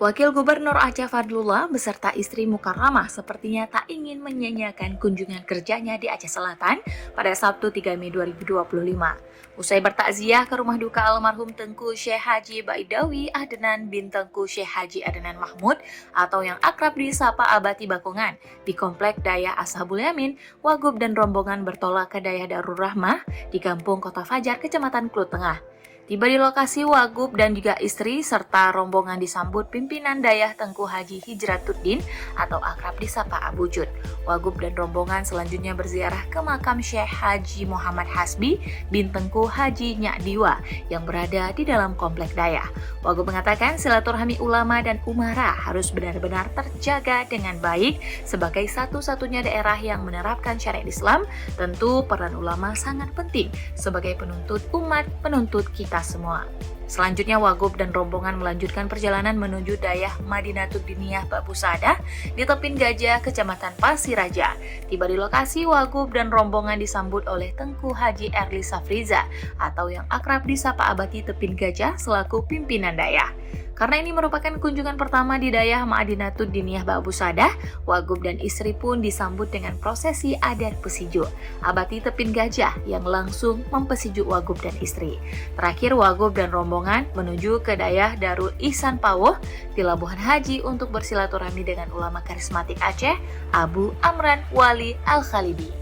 Wakil Gubernur Aceh Fadlullah beserta istri Mukarramah sepertinya tak ingin menyanyiakan kunjungan kerjanya di Aceh Selatan pada Sabtu 3 Mei 2025. Usai bertakziah ke rumah duka almarhum Tengku Syekh Haji Baidawi Adnan bin Tengku Syekh Haji Adnan Mahmud atau yang akrab disapa Abati Bakungan di Komplek Dayah Ashabul Yamin, Wagub dan rombongan bertolak ke Dayah Darul Rahmah di Kampung Kota Fajar, Kecamatan Klut Tengah. Tiba di lokasi, Wagub dan juga istri serta rombongan disambut pimpinan Dayah Tengku Haji Hijratuddin atau akrab disapa Abu Jud. Wagub dan rombongan selanjutnya berziarah ke makam Syekh Haji Muhammad Hasbi bin Tengku Haji Nyakdiwa yang berada di dalam komplek Dayah. Wagub mengatakan silaturahmi ulama dan umara harus benar-benar terjaga dengan baik sebagai satu-satunya daerah yang menerapkan syariat Islam. Tentu peran ulama sangat penting sebagai penuntut umat, penuntut kita semua. Selanjutnya Wagub dan rombongan melanjutkan perjalanan menuju Dayah Madinatul Diniyah Ba'bu Sadah di Tepin Gajah, Kecamatan Pasir Raja. Tiba di lokasi, Wagub dan rombongan disambut oleh Tengku Haji Erli Safriza atau yang akrab disapa Abati Tepin Gajah selaku pimpinan Dayah. Karena ini merupakan kunjungan pertama di Dayah Madinatul Diniyah Ba'bu Sadah, Wagub dan istri pun disambut dengan prosesi adat pesijuk Abati Tepin Gajah yang langsung mempesijuk Wagub dan istri. Terakhir, Wagub dan rombongan menuju ke Dayah Darul Ihsan Pawoh di Labuhan Haji untuk bersilaturahmi dengan ulama karismatik Aceh, Abu Amran Wali Al-Khalibi.